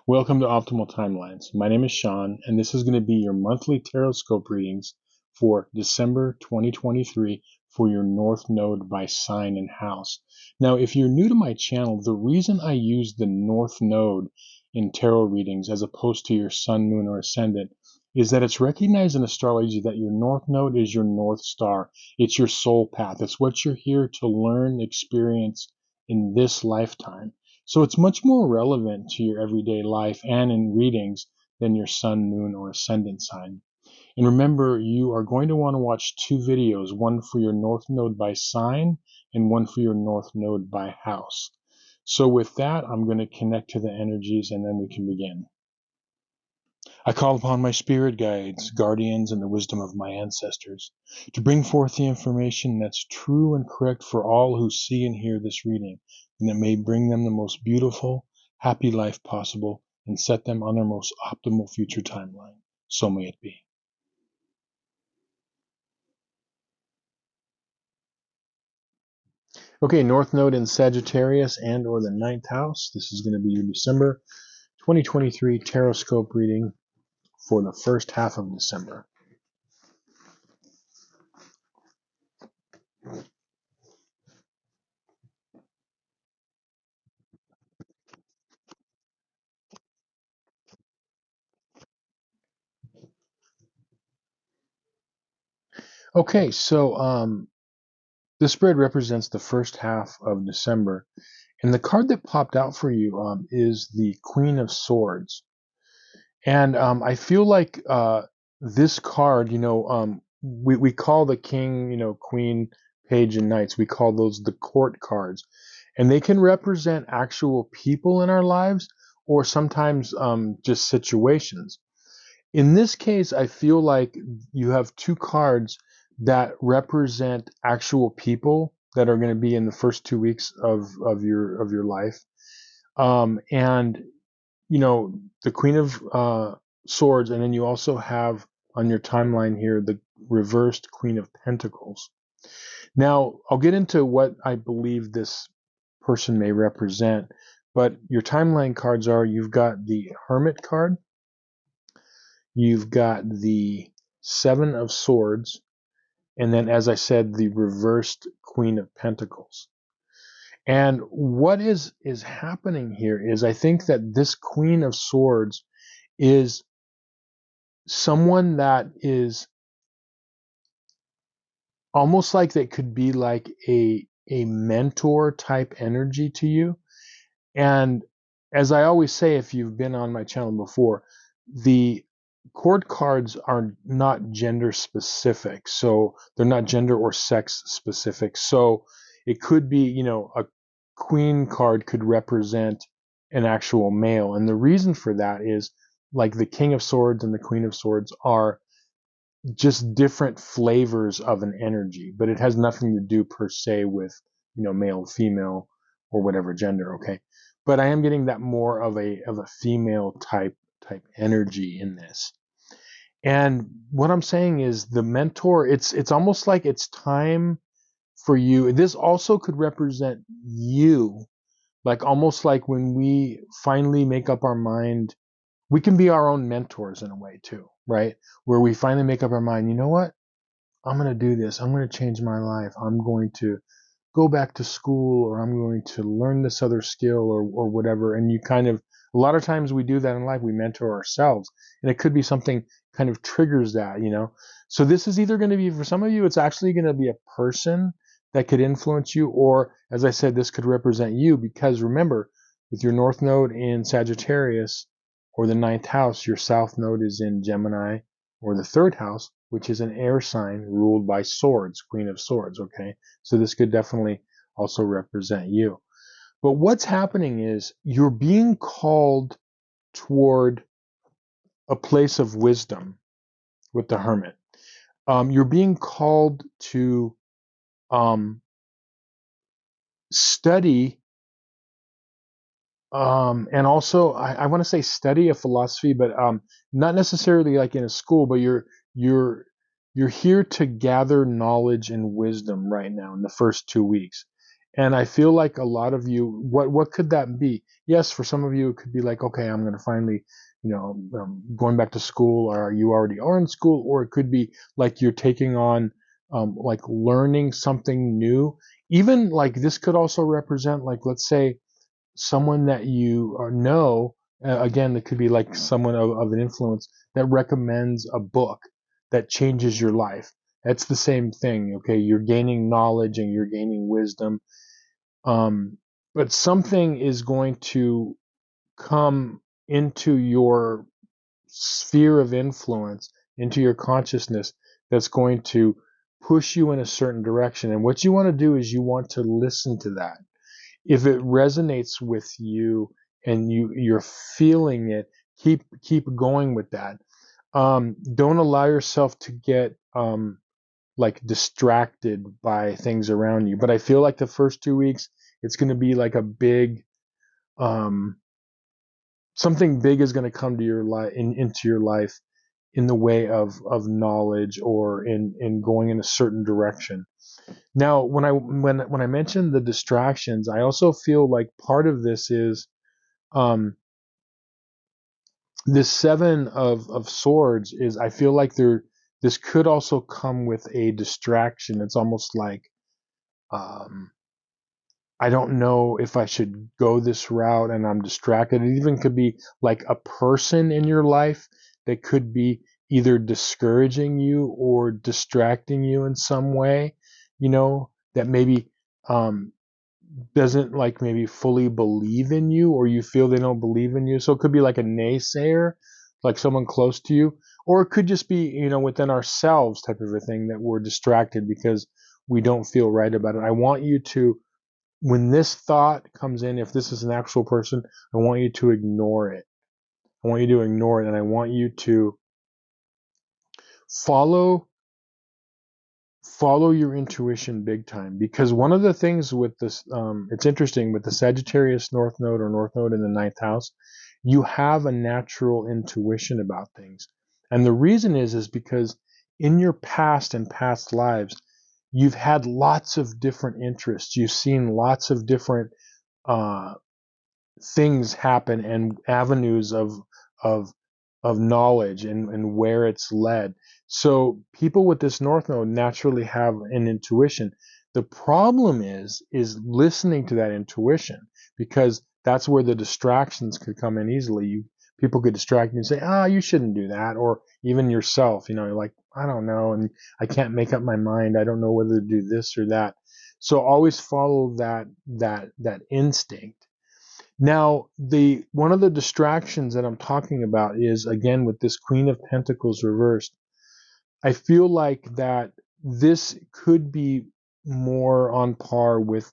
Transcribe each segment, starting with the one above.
Welcome to Optimal Timelines. My name is Sean, and this is going to be your monthly Tarotscope readings for December 2023 for your North Node by sign and house. Now, if you're new to my channel, the reason I use the North Node in tarot readings as opposed to your Sun, Moon, or Ascendant is that it's recognized in astrology that your North Node is your North Star. It's your soul path. It's what you're here to learn, experience in this lifetime. So it's much more relevant to your everyday life and in readings than your sun, moon, or ascendant sign. And remember, you are going to want to watch two videos, one for your north node by sign and one for your north node by house. So with that, I'm going to connect to the energies and then we can begin. I call upon my spirit guides, guardians, and the wisdom of my ancestors to bring forth the information that's true and correct for all who see and hear this reading, and that may bring them the most beautiful, happy life possible and set them on their most optimal future timeline. So may it be. Okay, North Node in Sagittarius and or the ninth house. This is going to be your December 2023 Tarotscope reading for the first half of December. Okay, so the spread represents the first half of December, and the card that popped out for you is the Queen of Swords. And I feel like this card, we call the king, queen, page, and knights, we call those the court cards. And they can represent actual people in our lives or sometimes just situations. In this case, I feel like you have two cards that represent actual people that are going to be in the first 2 weeks of your life. And the Queen of Swords, and then you also have on your timeline here the reversed Queen of Pentacles. Now, I'll get into what I believe this person may represent, but your timeline cards are, you've got the Hermit card, you've got the Seven of Swords, and then, as I said, the reversed Queen of Pentacles. And what is happening here is I think that this Queen of Swords is someone that is almost like they could be like a mentor type energy to you. And as I always say, if you've been on my channel before, the court cards are not gender specific. So they're not gender or sex specific. So it could be, a queen card could represent an actual male. And the reason for that is like the King of Swords and the Queen of Swords are just different flavors of an energy, but it has nothing to do per se with, male, female, or whatever gender. Okay. But I am getting that more of a female type energy in this. And what I'm saying is the mentor, it's almost like it's time for you. This also could represent you, like almost like when we finally make up our mind, we can be our own mentors in a way too, right? Where we finally make up our mind, you know what? I'm going to do this. I'm going to change my life. I'm going to go back to school, or I'm going to learn this other skill or whatever. And you kind of, a lot of times we do that in life. We mentor ourselves, and it could be something kind of triggers that, So this is either going to be, for some of you, it's actually going to be a person that could influence you, or as I said, this could represent you, because remember, with your North Node in Sagittarius or the ninth house, your South Node is in Gemini, or the third house, which is an air sign ruled by swords, Queen of Swords, okay? So this could definitely also represent you. But what's happening is you're being called toward a place of wisdom with the Hermit. You're being called to study, and also I want to say study a philosophy, but not necessarily like in a school, but you're here to gather knowledge and wisdom right now in the first 2 weeks. And I feel like a lot of you, what could that be? Yes, for some of you, it could be like, okay, I'm going to finally, going back to school, or you already are in school, or it could be like you're taking on, like learning something new. Even like this could also represent, like, let's say someone that you know, again, it could be like someone of an influence that recommends a book that changes your life. That's the same thing. Okay, you're gaining knowledge and you're gaining wisdom, um, but something is going to come into your sphere of influence, into your consciousness, that's going to push you in a certain direction. And what you want to do is you want to listen to that. If it resonates with you and you're feeling it, keep going with that. Don't allow yourself to get like distracted by things around you. But I feel like the first 2 weeks, it's going to be like a big, um, something big is going to come to your life, into your life, in the way of knowledge, or in going in a certain direction. Now, when I mentioned the distractions, I also feel like part of this is, um, this seven of swords is, I feel like this could also come with a distraction. It's almost like, um, I don't know if I should go this route and I'm distracted. It even could be like a person in your life that could be either discouraging you or distracting you in some way, that maybe, um, doesn't like maybe fully believe in you, or you feel they don't believe in you. So it could be like a naysayer, like someone close to you, or it could just be, within ourselves type of a thing, that we're distracted because we don't feel right about it. I want you to, when this thought comes in, if this is an actual person, I want you to ignore it. I want you to ignore it, and I want you to follow follow your intuition big time. Because one of the things with this, it's interesting with the Sagittarius North Node, or North Node in the ninth house, you have a natural intuition about things. And the reason is because in your past and past lives, you've had lots of different interests. You've seen lots of different, uh, things happen, and avenues of of knowledge, and where it's led. So people with this north node naturally have an intuition. The problem is listening to that intuition, because that's where the distractions could come in easily. People could distract you and say, you shouldn't do that. Or even yourself, you're like, I don't know, and I can't make up my mind. I don't know whether to do this or that. So always follow that instinct. Now, the one of the distractions that I'm talking about is, again, with this Queen of Pentacles reversed. I feel like that this could be more on par with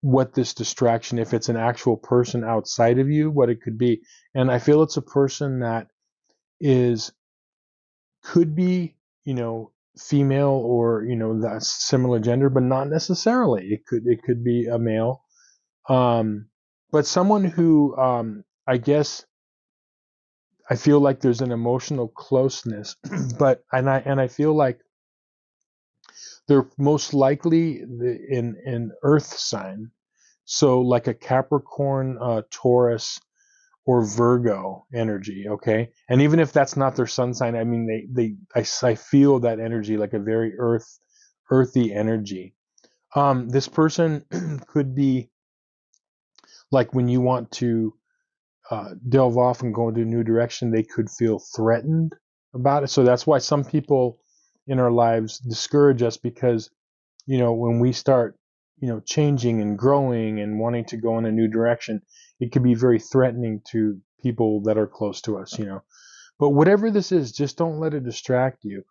what this distraction, if it's an actual person outside of you, what it could be. And I feel it's a person that is, could be, female, or, that similar gender, but not necessarily. It could be a male. Um, but someone who, I guess, I feel like there's an emotional closeness, but and I feel like they're most likely in Earth sign, so like a Capricorn, Taurus, or Virgo energy. Okay, and even if that's not their sun sign, I mean, I feel that energy, like a very earthy energy. This person could be like, when you want to, delve off and go into a new direction, they could feel threatened about it. So that's why some people in our lives discourage us, because, when we start, changing and growing and wanting to go in a new direction, it could be very threatening to people that are close to us. But whatever this is, just don't let it distract you.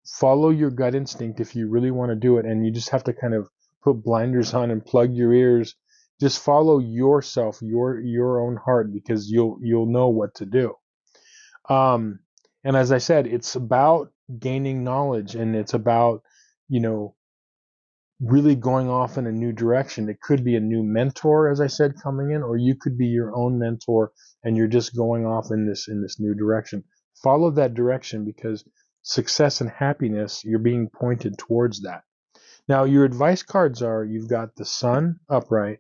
Follow your gut instinct if you really want to do it, and you just have to kind of put blinders on and plug your ears. Just follow yourself, your own heart, because you'll know what to do. um and as I said, it's about gaining knowledge, and it's about, you know really going off in a new direction. It could be a new mentor, as I said, coming in, or you could be your own mentor, and you're just going off in this new direction. Follow that direction, because success and happiness, you're being pointed towards that. Now, your advice cards are, you've got the Sun upright,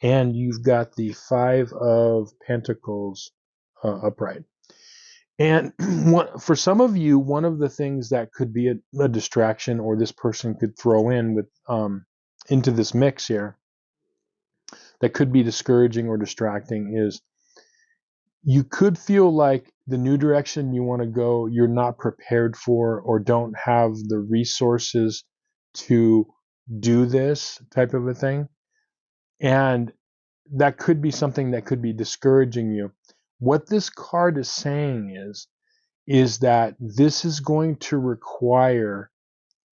and you've got the Five of Pentacles upright. And for some of you, one of the things that could be a distraction, or this person could throw in with into this mix here, that could be discouraging or distracting, is you could feel like the new direction you want to go, you're not prepared for, or don't have the resources to do this type of a thing. And that could be something that could be discouraging you. What this card is saying is that this is going to require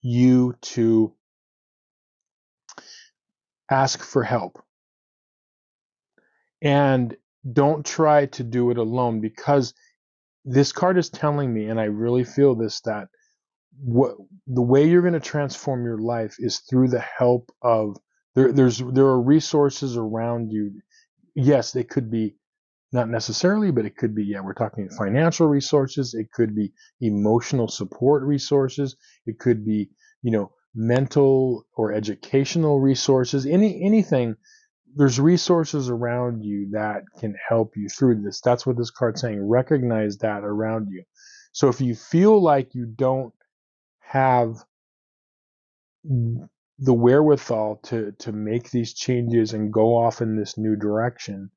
you to ask for help. And don't try to do it alone, because this card is telling me, and I really feel this, that the way you're going to transform your life is through the help of there are resources around you. Yes, they could be, not necessarily, but it could be, yeah, we're talking financial resources. It could be emotional support resources. It could be, mental or educational resources. Anything. There's resources around you that can help you through this. That's what this card's saying. Recognize that around you. So if you feel like you don't have the wherewithal to make these changes and go off in this new direction,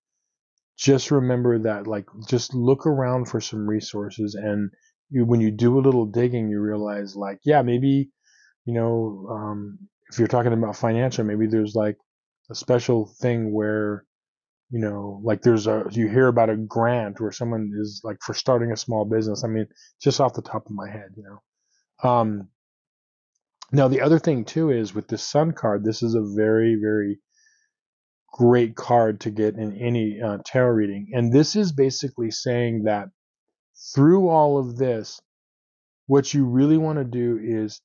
just remember that, like, just look around for some resources. And when you do a little digging, you realize, like, yeah, maybe, if you're talking about financial, maybe there's like a special thing where, like you hear about a grant where someone is like for starting a small business. I mean, just off the top of my head. Now the other thing too is, with this Sun card, this is a very, very great card to get in any tarot reading. And this is basically saying that through all of this, what you really want to do is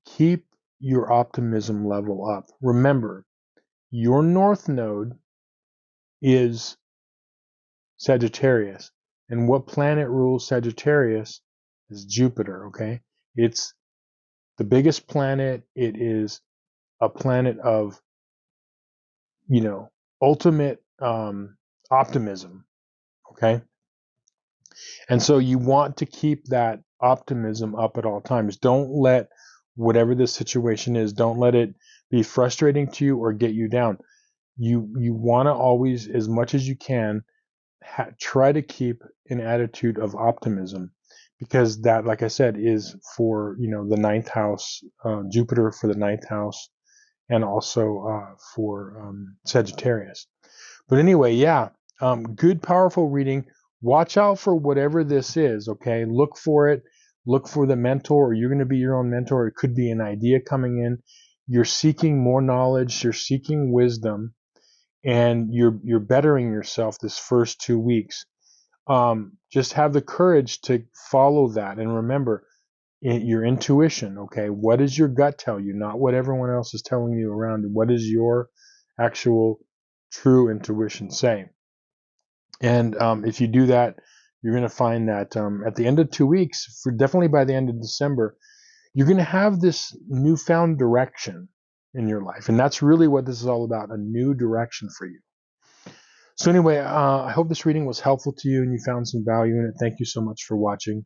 keep your optimism level up. Remember, your North Node is Sagittarius. And what planet rules Sagittarius is Jupiter, okay? It's the biggest planet. It is a planet of, ultimate optimism, okay? And so you want to keep that optimism up at all times. Don't let whatever the situation is, don't let it be frustrating to you or get you down. You want to always, as much as you can, try to keep an attitude of optimism, because that, like I said, is for, the ninth house, Jupiter for the ninth house, and also for Sagittarius. But anyway, yeah, good, powerful reading. Watch out for whatever this is, okay? Look for it. Look for the mentor, or you're going to be your own mentor. It could be an idea coming in. You're seeking more knowledge. You're seeking wisdom, and you're bettering yourself this first 2 weeks. Just have the courage to follow that, and remember your intuition. Okay, what does your gut tell you? Not what everyone else is telling you around. What does your actual true intuition say? And if you do that, you're going to find that at the end of 2 weeks, definitely by the end of December, you're going to have this newfound direction in your life. And that's really what this is all about, a new direction for you. So anyway, I hope this reading was helpful to you and you found some value in it. Thank you so much for watching.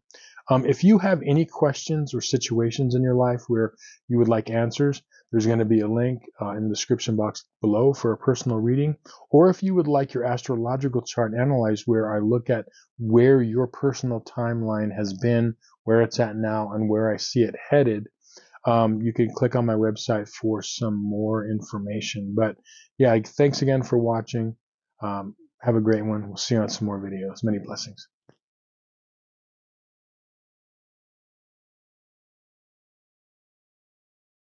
If you have any questions or situations in your life where you would like answers, there's going to be a link in the description box below for a personal reading. Or if you would like your astrological chart analyzed, where I look at where your personal timeline has been, where it's at now, and where I see it headed, you can click on my website for some more information. But yeah, thanks again for watching. Have a great one. We'll see you on some more videos. Many blessings.